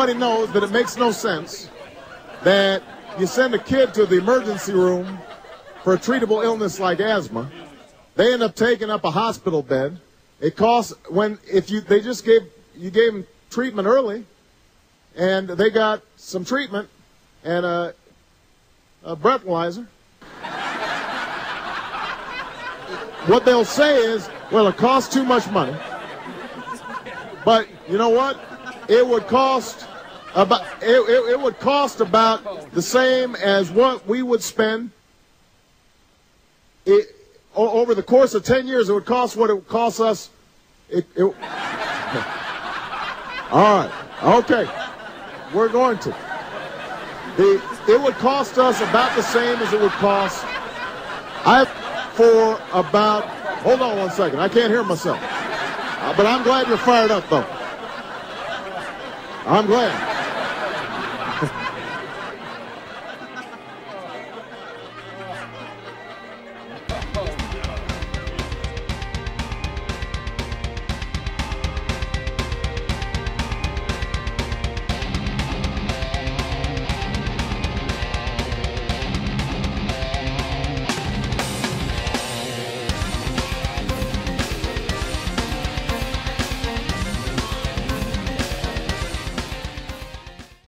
everybody knows that it makes no sense that you send a kid to the emergency room for a treatable illness like asthma. They end up taking up a hospital bed. It costs you gave them treatment early, and they got some treatment and a breathalyzer. What they'll say is, well, it costs too much money. But you know what? It would cost about the same as what we would spend over the course of 10 years. It would cost what it would cost us. All right. Okay. We're going to. It would cost us about the same as it would cost. Hold on one second. I can't hear myself. But I'm glad you're fired up, though. I'm glad.